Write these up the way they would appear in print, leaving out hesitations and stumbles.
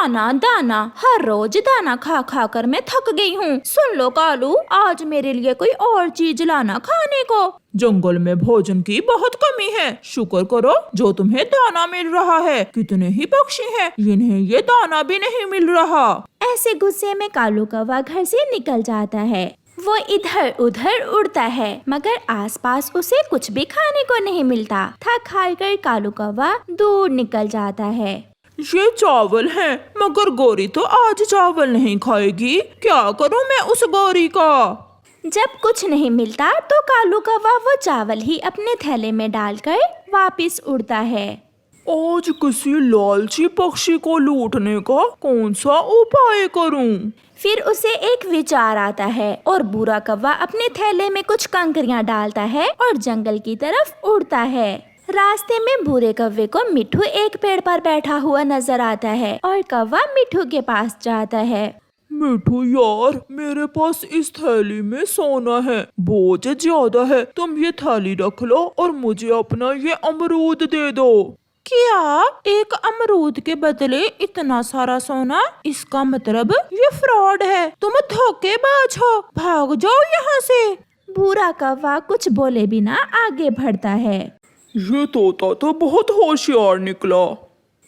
दाना दाना, हर रोज दाना खा खा कर मैं थक गई हूँ। सुन लो कालू, आज मेरे लिए कोई और चीज लाना खाने को। जंगल में भोजन की बहुत कमी है, शुक्र करो जो तुम्हें दाना मिल रहा है। कितने ही पक्षी हैं जिन्हें ये दाना भी नहीं मिल रहा। ऐसे गुस्से में कालू कौवा घर से निकल जाता है। वो इधर उधर उड़ता है मगर आसपास उसे कुछ भी खाने को नहीं मिलता। थक हार कर कालू कौवा दूर निकल जाता है। ये चावल हैं, मगर गौरी तो आज चावल नहीं खाएगी। क्या करूं मैं उस गौरी का? जब कुछ नहीं मिलता तो कालू कौवा वो चावल ही अपने थैले में डालकर वापस उड़ता है। आज किसी लालची पक्षी को लूटने का कौन सा उपाय करूं? फिर उसे एक विचार आता है और बुरा कौवा अपने थैले में कुछ कंकरियां डालता है और जंगल की तरफ उड़ता है। रास्ते में बुरे कौवे को मिट्ठू एक पेड़ पर बैठा हुआ नजर आता है और कौवा मिट्ठू के पास जाता है। मिठू यार, मेरे पास इस थैली में सोना है, बोझ ज्यादा है। तुम ये थैली रख लो और मुझे अपना ये अमरूद दे दो। क्या? एक अमरूद के बदले इतना सारा सोना? इसका मतलब ये फ्रॉड है। तुम धोखेबाज हो, भाग जाओ यहाँ से। बुरा कौवा कुछ बोले बिना आगे बढ़ता है। ये तोता तो बहुत होशियार निकला।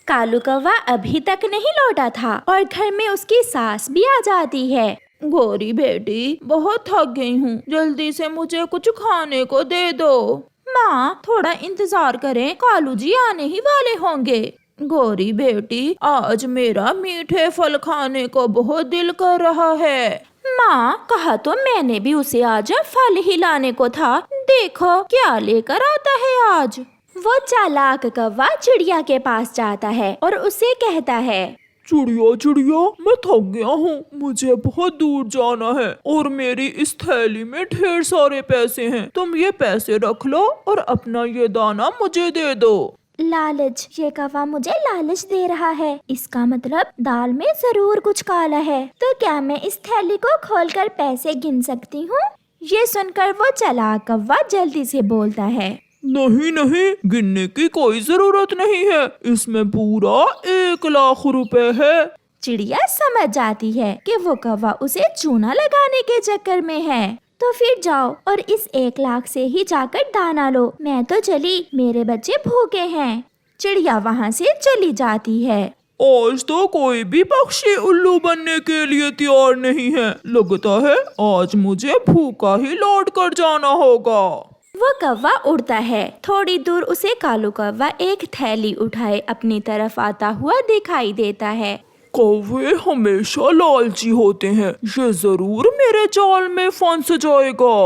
कालू कौवा अभी तक नहीं लौटा था और घर में उसकी सास भी आ जाती है। गौरी बेटी, बहुत थक गई हूँ, जल्दी से मुझे कुछ खाने को दे दो। माँ, थोड़ा इंतजार करें, कालू जी आने ही वाले होंगे। गौरी बेटी, आज मेरा मीठे फल खाने को बहुत दिल कर रहा है। माँ, कहा तो मैंने भी उसे आज फल ही लाने को था। देखो क्या लेकर आता है आज। वो चालाक कौवा चिड़िया के पास जाता है और उसे कहता है, चिड़िया चिड़िया, मैं थक गया हूँ, मुझे बहुत दूर जाना है और मेरी इस थैली में ढेर सारे पैसे हैं। तुम ये पैसे रख लो और अपना ये दाना मुझे दे दो। लालच? ये कौवा मुझे लालच दे रहा है, इसका मतलब दाल में जरूर कुछ काला है। तो क्या मैं इस थैली को खोलकर पैसे गिन सकती हूँ? ये सुनकर वो चालाक कौवा जल्दी से बोलता है, नहीं नहीं, गिनने की कोई जरूरत नहीं है, इसमें पूरा 1 लाख रुपए है। चिड़िया समझ जाती है कि वो कौवा उसे चूना लगाने के चक्कर में है। तो फिर जाओ और इस 1 लाख से ही जाकर दाना लो। मैं तो चली, मेरे बच्चे भूखे हैं। चिड़िया वहाँ से चली जाती है। आज तो कोई भी पक्षी उल्लू बनने के लिए तैयार नहीं है। लगता है आज मुझे भूखा ही लौट कर जाना होगा। वो कौवा उड़ता है। थोड़ी दूर उसे कालू कौवा एक थैली उठाए अपनी तरफ आता हुआ दिखाई देता है। कौवे हमेशा लालची होते हैं, ये जरूर मेरे जाल में फंस जाएगा।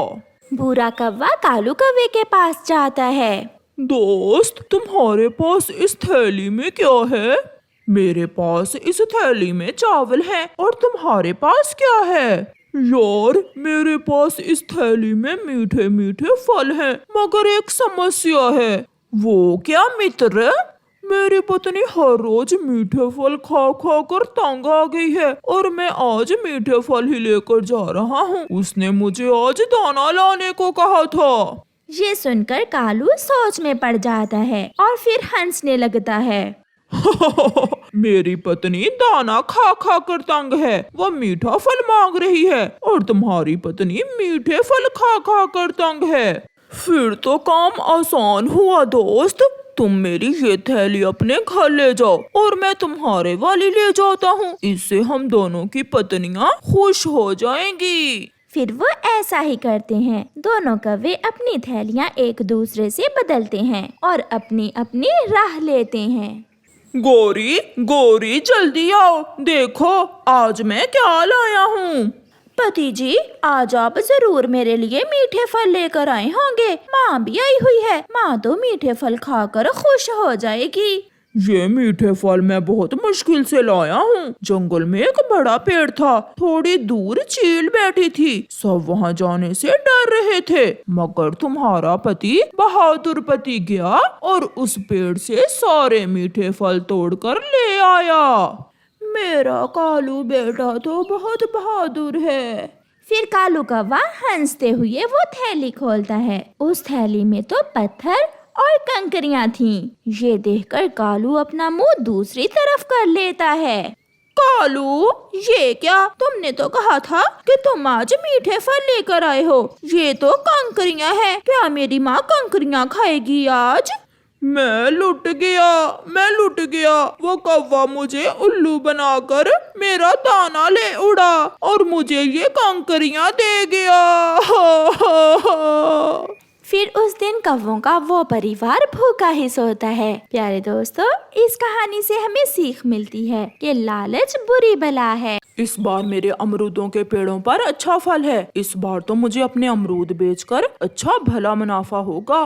बुरा कौवा कालू कौवे के पास जाता है। दोस्त, तुम्हारे पास इस थैली में क्या है? मेरे पास इस थैली में चावल है और तुम्हारे पास क्या है? यार, मेरे पास इस थैली में मीठे मीठे फल हैं, मगर एक समस्या है। वो क्या मित्र? मेरी पत्नी हर रोज मीठे फल खा खा कर तंग आ गई है और मैं आज मीठे फल ही लेकर जा रहा हूँ। उसने मुझे आज दाना लाने को कहा था। ये सुनकर कालू सोच में पड़ जाता है और फिर हंसने लगता है। मेरी पत्नी दाना खा खा कर तंग है, वो मीठा फल मांग रही है और तुम्हारी पत्नी मीठे फल खा खा कर तंग है। फिर तो काम आसान हुआ दोस्त। तुम मेरी ये थैली अपने घर ले जाओ और मैं तुम्हारे वाली ले जाता हूँ। इससे हम दोनों की पत्नियाँ खुश हो जाएंगी। फिर वो ऐसा ही करते हैं। दोनों कौवे अपनी थैलियाँ एक दूसरे से बदलते हैं और अपनी अपनी राह लेते हैं। गौरी गौरी, जल्दी आओ, देखो आज मैं क्या लाया हूँ। पति जी, आज आप जरूर मेरे लिए मीठे फल लेकर आए होंगे। माँ भी आई हुई है, माँ तो मीठे फल खाकर खुश हो जाएगी। ये मीठे फल मैं बहुत मुश्किल से लाया हूँ। जंगल में एक बड़ा पेड़ था, थोड़ी दूर चील बैठी थी, सब वहाँ जाने से डर रहे थे, मगर तुम्हारा पति बहादुर पति गया और उस पेड़ से सारे मीठे फल तोड़कर ले आया। मेरा कालू बेटा तो बहुत बहादुर है। फिर कालू कौवा हंसते हुए वो थैली खोलता है। उस थैली में तो पत्थर और कंकरियां थीं। ये देखकर कालू अपना मुंह दूसरी तरफ कर लेता है। कालू, ये क्या? तुमने तो कहा था कि तुम आज मीठे फल लेकर आए हो। ये तो कंकरियां हैं। क्या मेरी माँ कंकरियां खाएगी आज? मैं लुट गया। वो कौवा मुझे उल्लू बनाकर मेरा दाना ले उड़ा और मुझे ये कंकरियां दे गया। फिर उस दिन कौवों का वो परिवार भूखा ही सोता है। प्यारे दोस्तों, इस कहानी से हमें सीख मिलती है कि लालच बुरी बला है। इस बार मेरे अमरूदों के पेड़ों पर अच्छा फल है। इस बार तो मुझे अपने अमरूद बेचकर अच्छा भला मुनाफा होगा।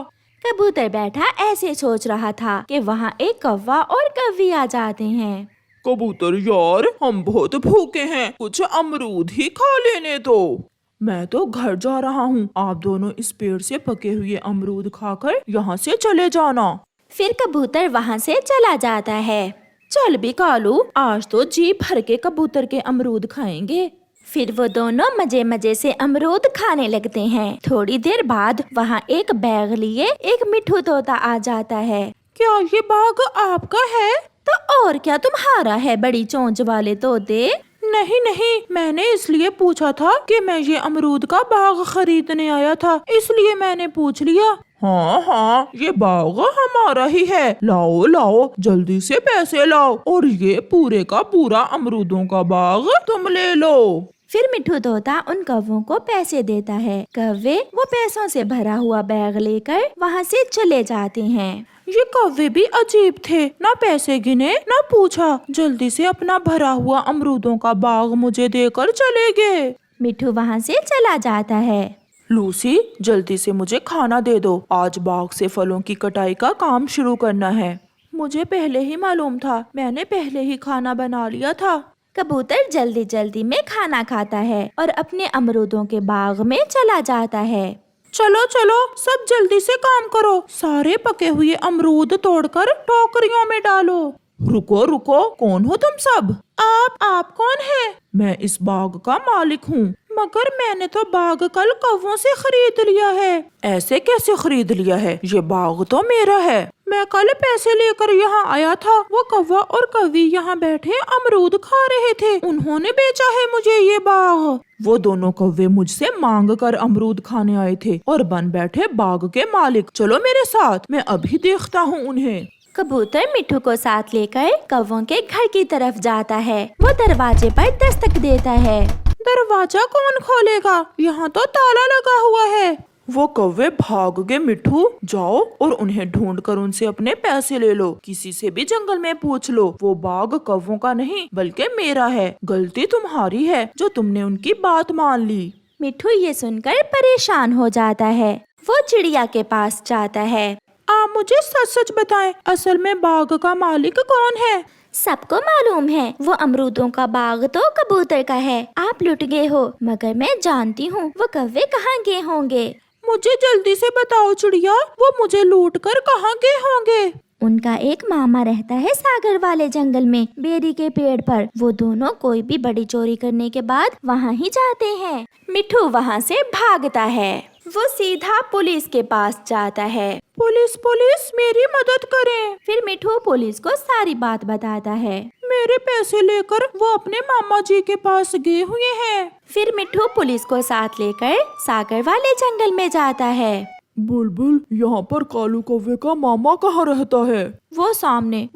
कबूतर बैठा ऐसे सोच रहा था कि वहाँ एक कौवा और कौवी आ जाते हैं। कबूतर यार, हम बहुत भूखे हैं, कुछ अमरूद ही खा लेने दो। मैं तो घर जा रहा हूँ, आप दोनों इस पेड़ से पके हुए अमरूद खाकर यहाँ से चले जाना। फिर कबूतर वहाँ से चला जाता है। चल भी कालू, आज तो जी भर के कबूतर के अमरूद खाएंगे। फिर वो दोनों मजे मजे से अमरूद खाने लगते हैं। थोड़ी देर बाद वहाँ एक बैग लिए एक मिठू तोता आ जाता है। क्या ये बाग आपका है? तो और क्या तुम्हारा है, बड़ी चोंच वाले तोते? नहीं, मैंने इसलिए पूछा था कि मैं ये अमरूद का बाग खरीदने आया था, इसलिए मैंने पूछ लिया। हाँ, ये बाग हमारा ही है। लाओ, जल्दी से पैसे लाओ और ये पूरे का पूरा अमरूदों का बाग तुम ले लो। फिर मिठू तोता उन कौवों को पैसे देता है। कौवे वो पैसों से भरा हुआ बैग लेकर वहाँ से चले जाते हैं। ये कौवे भी अजीब थे, ना पैसे गिने ना पूछा, जल्दी से अपना भरा हुआ अमरूदों का बाग मुझे देकर चले गए। मिठू वहाँ से चला जाता है। लूसी, जल्दी से मुझे खाना दे दो, आज बाग से फलों की कटाई का काम शुरू करना है। मुझे पहले ही मालूम था, मैंने पहले ही खाना बना लिया था। कबूतर जल्दी जल्दी में खाना खाता है और अपने अमरूदों के बाग में चला जाता है। चलो, सब जल्दी से काम करो, सारे पके हुए अमरूद तोड़कर टोकरियों में डालो। रुको, कौन हो तुम सब? आप कौन है? मैं इस बाग का मालिक हूँ, मगर मैंने तो बाग कल कौवों से खरीद लिया है। ऐसे कैसे खरीद लिया है? ये बाग तो मेरा है। मैं कल पैसे लेकर यहाँ आया था, वो कौवा और कौवी यहाँ बैठे अमरूद खा रहे थे, उन्होंने बेचा है मुझे ये बाग। वो दोनों कौवे मुझसे मांग कर अमरूद खाने आए थे और बन बैठे बाग के मालिक। चलो मेरे साथ, मैं अभी देखता हूँ उन्हें। कबूतर मिठू को साथ लेकर कौवों के घर की तरफ जाता है। वो दरवाजे पर दस्तक देता है। दरवाजा कौन खोलेगा? यहाँ तो ताला लगा हुआ है। वो कौवे भाग गए। मिठू, जाओ और उन्हें ढूंढ कर उनसे अपने पैसे ले लो। किसी से भी जंगल में पूछ लो, वो बाग कौवों का नहीं बल्कि मेरा है। गलती तुम्हारी है जो तुमने उनकी बात मान ली। मिठू ये सुनकर परेशान हो जाता है। वो चिड़िया के पास जाता है। आप मुझे सच बताएं, असल में बाग का मालिक कौन है? सबको मालूम है, वो अमरूदों का बाग तो कबूतर का है। आप लुट गए हो, मगर मैं जानती हूँ वो कौवे कहाँ गए होंगे। मुझे जल्दी से बताओ चिड़िया, वो मुझे लूट कर कहाँ गए होंगे? उनका एक मामा रहता है सागर वाले जंगल में, बेरी के पेड़ पर। वो दोनों कोई भी बड़ी चोरी करने के बाद वहाँ ही जाते हैं। मिठू वहाँ से भागता है। वो सीधा पुलिस के पास जाता है। पुलिस, मेरी मदद करें। फिर मिठू पुलिस को सारी बात बताता है। मेरे पैसे लेकर वो अपने मामा जी के पास गए हुए हैं। फिर मिठू पुलिस को साथ लेकर सागर वाले जंगल में जाता है। बुलबुल, यहाँ पर कालू कौवे का मामा कहाँ रहता है? वो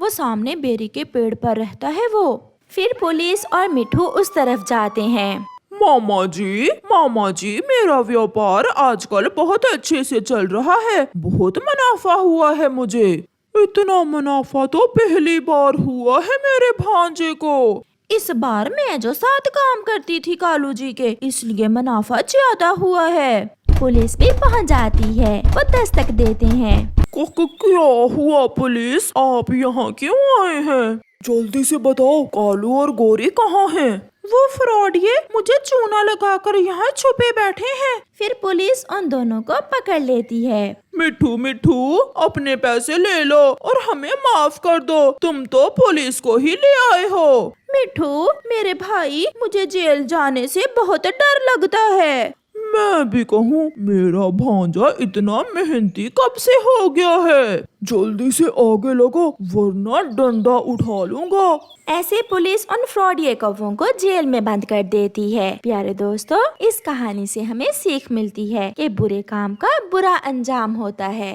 सामने बेरी के पेड़ पर रहता है वो। फिर पुलिस और मिठू उस तरफ जाते हैं। मामा जी, मेरा व्यापार आजकल बहुत अच्छे से चल रहा है, बहुत मुनाफा हुआ है मुझे। इतना मुनाफा तो पहली बार हुआ है मेरे भांजे को। इस बार मैं जो साथ काम करती थी कालू जी के, इसलिए मुनाफा ज्यादा हुआ है। पुलिस भी पहुंच जाती है। वो दस्तक देते हैं। क्या हुआ पुलिस, आप यहाँ क्यों आए हैं? जल्दी से बताओ, कालू और गोरी कहाँ हैं? वो फ्रॉडिये मुझे चूना लगाकर यहाँ छुपे बैठे हैं। फिर पुलिस उन दोनों को पकड़ लेती है। मिठू, अपने पैसे ले लो और हमें माफ कर दो, तुम तो पुलिस को ही ले आए हो। मिठू, मेरे भाई, मुझे जेल जाने से बहुत डर लगता है। मैं भी कहूँ, मेरा भांजा इतना मेहनती कब से हो गया है। जल्दी से आगे लगो वरना डंडा उठा लूंगा। ऐसे पुलिस उन फ्रॉडिये कौवों को जेल में बंद कर देती है। प्यारे दोस्तों, इस कहानी से हमें सीख मिलती है कि बुरे काम का बुरा अंजाम होता है।